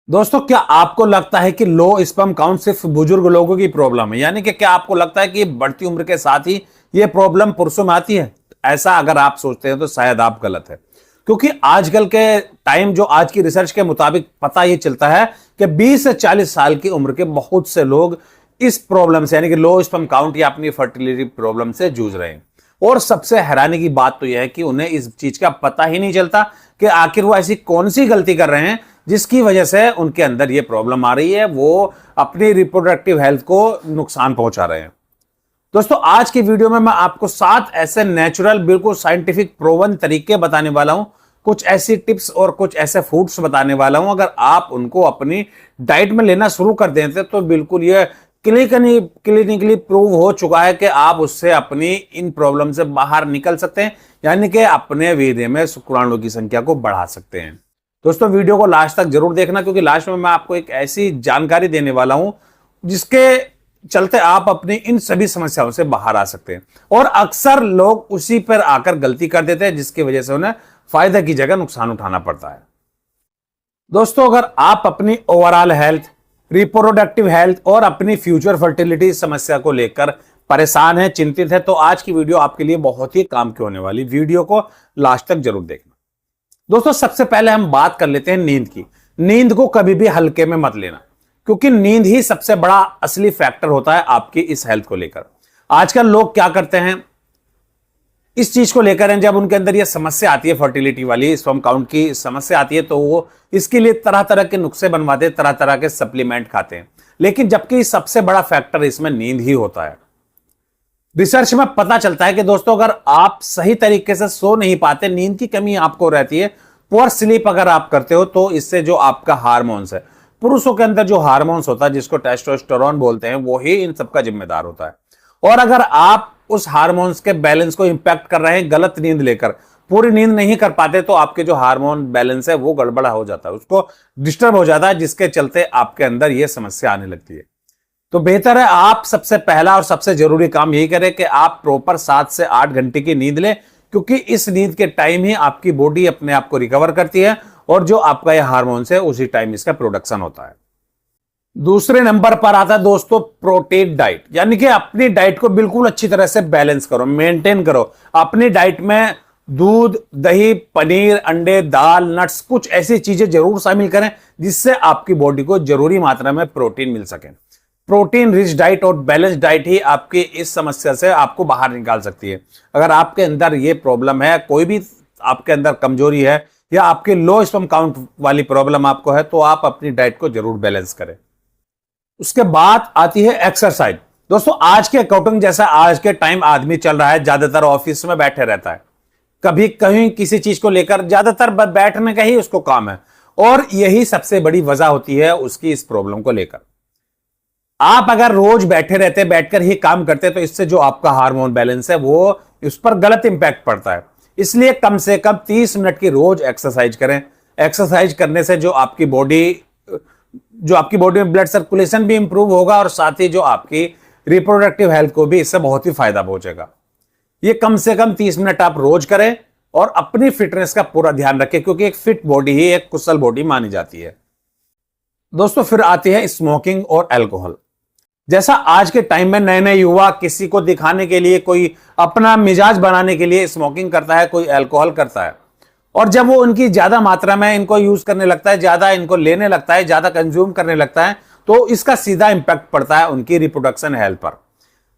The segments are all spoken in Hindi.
दोस्तों, क्या आपको लगता है कि लो स्पर्म काउंट सिर्फ बुजुर्ग लोगों की प्रॉब्लम है? यानी कि क्या आपको लगता है कि बढ़ती उम्र के साथ ही ये प्रॉब्लम पुरुषों में आती है? ऐसा अगर आप सोचते हैं तो शायद आप गलत है, क्योंकि आजकल के टाइम जो आज की रिसर्च के मुताबिक पता ये चलता है कि 20 से 40 साल की उम्र के बहुत से लोग इस प्रॉब्लम से यानी कि लो स्पर्म काउंट या अपनी फर्टिलिटी प्रॉब्लम से जूझ रहे हैं। और सबसे हैरानी की बात तो यह है कि उन्हें इस चीज का पता ही नहीं चलता कि आखिर वो ऐसी कौन सी गलती कर रहे हैं जिसकी वजह से उनके अंदर ये प्रॉब्लम आ रही है, वो अपनी रिप्रोडक्टिव हेल्थ को नुकसान पहुंचा रहे हैं। दोस्तों, आज की वीडियो में मैं आपको 7 ऐसे नेचुरल, बिल्कुल साइंटिफिक प्रूवन तरीके बताने वाला हूं। कुछ ऐसी टिप्स और कुछ ऐसे फूड्स बताने वाला हूं, अगर आप उनको अपनी डाइट में लेना शुरू कर देते तो बिल्कुल ये क्लिनिकली प्रूव हो चुका है कि आप उससे अपनी इन प्रॉब्लम से बाहर निकल सकते हैं, यानी कि अपने वीर्य में शुक्राणुओं की संख्या को बढ़ा सकते हैं। दोस्तों, वीडियो को लास्ट तक जरूर देखना, क्योंकि लास्ट में मैं आपको एक ऐसी जानकारी देने वाला हूं जिसके चलते आप अपनी इन सभी समस्याओं से बाहर आ सकते हैं। और अक्सर लोग उसी पर आकर गलती कर देते हैं, जिसकी वजह से उन्हें फायदे की जगह नुकसान उठाना पड़ता है। दोस्तों, अगर आप अपनी ओवरऑल हेल्थ, रिप्रोडक्टिव हेल्थ और अपनी फ्यूचर फर्टिलिटी समस्या को लेकर परेशान है, चिंतित है, तो आज की वीडियो आपके लिए बहुत ही काम की होने वाली। वीडियो को लास्ट तक जरूर देखना। दोस्तों, सबसे पहले हम बात कर लेते हैं नींद की। नींद को कभी भी हल्के में मत लेना, क्योंकि नींद ही सबसे बड़ा असली फैक्टर होता है आपकी इस हेल्थ को लेकर। आजकल लोग क्या करते हैं इस चीज को लेकर है, जब उनके अंदर यह समस्या आती है, फर्टिलिटी वाली, स्पर्म काउंट की समस्या आती है, तो वो इसके लिए तरह तरह के नुस्खे बनवाते हैं, तरह तरह के सप्लीमेंट खाते हैं। लेकिन जबकि सबसे बड़ा फैक्टर इसमें नींद ही होता है। रिसर्च में पता चलता है कि दोस्तों, अगर आप सही तरीके से सो नहीं पाते, नींद की कमी आपको रहती है, पुअर स्लीप अगर आप करते हो, तो इससे जो आपका हार्मोन्स है, पुरुषों के अंदर जो हार्मोन्स होता है जिसको टेस्टोस्टेरोन बोलते हैं, वो ही इन सबका जिम्मेदार होता है। और अगर आप उस हार्मोन्स के बैलेंस को इंपैक्ट कर रहे हैं गलत नींद लेकर, पूरी नींद नहीं कर पाते, तो आपके जो हार्मोन बैलेंस है वो गड़बड़ा हो जाता है, उसको डिस्टर्ब हो जाता है, जिसके चलते आपके अंदर यह समस्या आने लगती है। तो बेहतर है आप सबसे पहला और सबसे जरूरी काम यही करें कि आप प्रॉपर 7 से 8 घंटे की नींद लें, क्योंकि इस नींद के टाइम ही आपकी बॉडी अपने आप को रिकवर करती है और जो आपका यह हार्मोन्स है उसी टाइम इसका प्रोडक्शन होता है। दूसरे नंबर पर आता है दोस्तों प्रोटीन डाइट, यानी कि अपनी डाइट को बिल्कुल अच्छी तरह से बैलेंस करो, मेंटेन करो। अपनी डाइट में दूध, दही, पनीर, अंडे, दाल, नट्स, कुछ ऐसी चीजें जरूर शामिल करें जिससे आपकी बॉडी को जरूरी मात्रा में प्रोटीन मिल सके। प्रोटीन रिच डाइट और बैलेंस डाइट ही आपकी इस समस्या से आपको बाहर निकाल सकती है। अगर आपके अंदर ये प्रॉब्लम है, कोई भी आपके अंदर कमजोरी है या आपके लो स्पर्म काउंट वाली प्रॉब्लम आपको है, तो आप अपनी डाइट को जरूर बैलेंस करें। उसके बाद आती है एक्सरसाइज। दोस्तों, आज के अकॉर्डिंग, जैसा आज के टाइम आदमी चल रहा है, ज्यादातर ऑफिस में बैठे रहता है, कभी कहीं किसी चीज को लेकर ज्यादातर बैठने का ही उसको काम है, और यही सबसे बड़ी वजह होती है उसकी इस प्रॉब्लम को लेकर। आप अगर रोज बैठे रहते, बैठकर ही काम करते, तो इससे जो आपका हार्मोन बैलेंस है वो उस पर गलत इंपैक्ट पड़ता है। इसलिए कम से कम 30 मिनट की रोज एक्सरसाइज करें। एक्सरसाइज करने से जो आपकी बॉडी में ब्लड सर्कुलेशन भी इंप्रूव होगा, और साथ ही जो आपकी रिप्रोडक्टिव हेल्थ को भी इससे बहुत ही फायदा पहुंचेगा। ये कम से कम 30 मिनट आप रोज करें और अपनी फिटनेस का पूरा ध्यान रखें, क्योंकि एक फिट बॉडी ही एक कुशल बॉडी मानी जाती है। दोस्तों, फिर आती है स्मोकिंग और अल्कोहल। जैसा आज के टाइम में नए नए युवा किसी को दिखाने के लिए, कोई अपना मिजाज बनाने के लिए स्मोकिंग करता है, कोई अल्कोहल करता है, और जब वो उनकी ज्यादा मात्रा में इनको यूज करने लगता है, ज्यादा इनको लेने लगता है, ज्यादा कंज्यूम करने लगता है, तो इसका सीधा इंपैक्ट पड़ता है उनकी रिप्रोडक्शन हेल्थ पर।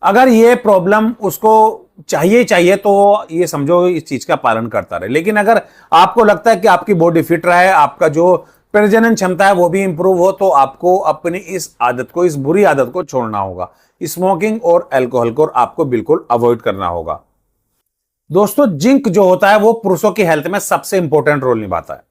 अगर ये प्रॉब्लम उसको चाहिए तो ये समझो इस चीज का पालन करता रहे। लेकिन अगर आपको लगता है कि आपकी बॉडी फिट रहे, आपका जो प्रजनन क्षमता है वो भी इंप्रूव हो, तो आपको अपनी इस आदत को, इस बुरी आदत को छोड़ना होगा। स्मोकिंग और अल्कोहल को आपको बिल्कुल अवॉइड करना होगा। दोस्तों, जिंक जो होता है वो पुरुषों की हेल्थ में सबसे इंपॉर्टेंट रोल निभाता है।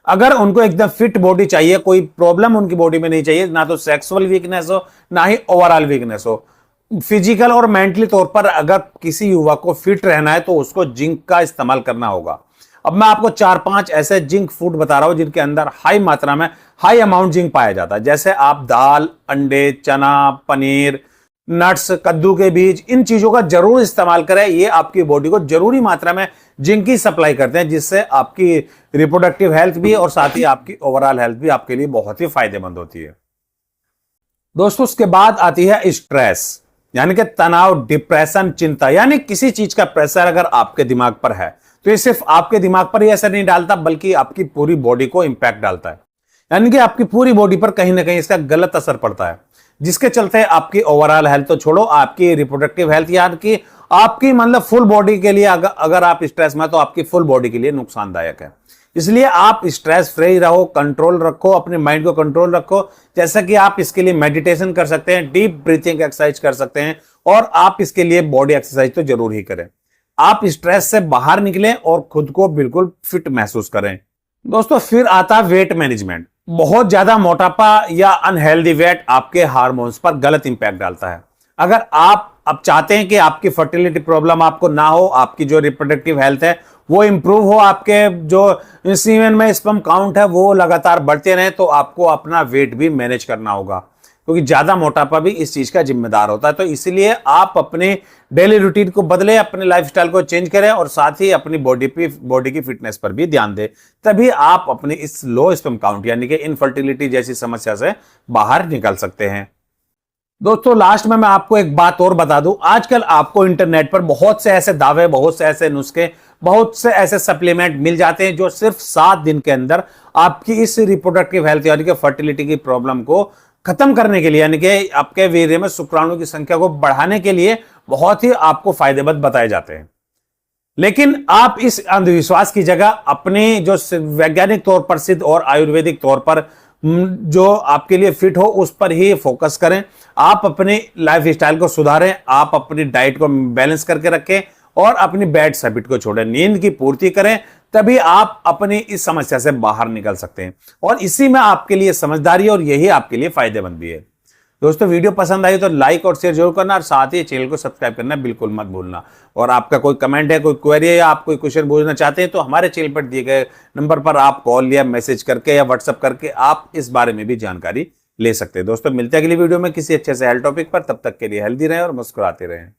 अगर उनको एकदम फिट बॉडी चाहिए, कोई प्रॉब्लम उनकी बॉडी में नहीं चाहिए, ना तो सेक्सुअल वीकनेस हो, ना ही ओवरऑल वीकनेस हो, फिजिकल और मेंटली तौर पर अगर किसी युवा को फिट रहना है, तो उसको जिंक का इस्तेमाल करना होगा। अब मैं आपको 4-5 ऐसे जिंक फूड बता रहा हूं जिनके अंदर हाई मात्रा में, हाई अमाउंट जिंक पाया जाता है। जैसे आप दाल, अंडे, चना, पनीर, नट्स, कद्दू के बीज, इन चीजों का जरूर इस्तेमाल करें। ये आपकी बॉडी को जरूरी मात्रा में जिंक की सप्लाई करते हैं, जिससे आपकी रिप्रोडक्टिव हेल्थ भी और साथ ही आपकी ओवरऑल हेल्थ भी आपके लिए बहुत ही फायदेमंद होती है। दोस्तों उसके बाद आती है स्ट्रेस, यानी कि तनाव, डिप्रेशन, चिंता, यानी किसी चीज का प्रेशर अगर आपके दिमाग पर है तो ये सिर्फ आपके दिमाग पर ही असर नहीं डालता बल्कि आपकी पूरी बॉडी को इंपैक्ट डालता है, यानी कि आपकी पूरी बॉडी पर कहीं ना कहीं इसका गलत असर पड़ता है, जिसके चलते आपकी ओवरऑल हेल्थ तो छोड़ो, आपकी रिप्रोडक्टिव हेल्थ यानी कि आपकी मतलब फुल बॉडी के लिए अगर आप स्ट्रेस में तो आपकी फुल बॉडी के लिए नुकसानदायक है। इसलिए आप स्ट्रेस फ्री रहो, कंट्रोल रखो, अपने माइंड को कंट्रोल रखो। जैसा कि आप इसके लिए मेडिटेशन कर सकते हैं, डीप ब्रीथिंग एक्सरसाइज कर सकते हैं और आप इसके लिए बॉडी एक्सरसाइज तो जरूर ही करें। आप स्ट्रेस से बाहर निकलें और खुद को बिल्कुल फिट महसूस करें। दोस्तों फिर आता है वेट मैनेजमेंट। बहुत ज्यादा मोटापा या अनहेल्दी वेट आपके हार्मोन्स पर गलत इंपैक्ट डालता है। अगर आप अब चाहते हैं कि आपकी फर्टिलिटी प्रॉब्लम आपको ना हो, आपकी जो रिप्रोडक्टिव हेल्थ है वो इंप्रूव हो, आपके जो सीमेन में स्पर्म काउंट है वो लगातार बढ़ते रहे, तो आपको अपना वेट भी मैनेज करना होगा, क्योंकि ज्यादा मोटापा भी इस चीज का जिम्मेदार होता है। तो इसलिए आप अपने डेली रूटीन को बदलें, अपने लाइफस्टाइल को चेंज करें और साथ ही अपनी बॉडी की फिटनेस पर भी ध्यान दें, तभी आप अपनी इस लो स्पर्म काउंट यानी कि इनफर्टिलिटी जैसी समस्या से बाहर निकल सकते हैं। दोस्तों लास्ट में मैं आपको एक बात और बता दूं, आजकल आपको इंटरनेट पर बहुत से ऐसे दावे, बहुत से ऐसे नुस्खे, बहुत से ऐसे सप्लीमेंट मिल जाते हैं जो सिर्फ 7 दिन के अंदर आपकी इस रिप्रोडक्टिव हेल्थ यानी कि फर्टिलिटी की प्रॉब्लम को खत्म करने के लिए, यानी कि आपके वीर्य में शुक्राणु की संख्या को बढ़ाने के लिए बहुत ही आपको फायदेमंद बताए जाते हैं। लेकिन आप इस अंधविश्वास की जगह अपने जो वैज्ञानिक तौर पर सिद्ध और आयुर्वेदिक तौर पर जो आपके लिए फिट हो उस पर ही फोकस करें। आप अपनी लाइफ स्टाइल को सुधारें, आप अपनी डाइट को बैलेंस करके रखें और अपनी बैड हैबिट को छोड़ें, नींद की पूर्ति करें, तभी आप अपनी इस समस्या से बाहर निकल सकते हैं और इसी में आपके लिए समझदारी और यही आपके लिए फायदेमंद भी है। दोस्तों वीडियो पसंद आई तो लाइक और शेयर जरूर करना और साथ ही चैनल को सब्सक्राइब करना बिल्कुल मत भूलना। और आपका कोई कमेंट है, कोई क्वेरी है या आप कोई क्वेश्चन पूछना चाहते हैं तो हमारे चैनल पर दिए गए नंबर पर आप कॉल या मैसेज करके या व्हाट्सएप करके आप इस बारे में भी जानकारी ले सकते हैं। दोस्तों मिलते हैं अगली वीडियो में किसी अच्छे से हेल्थ टॉपिक पर, तब तक के लिए हेल्दी रहें और मुस्कुराते रहें।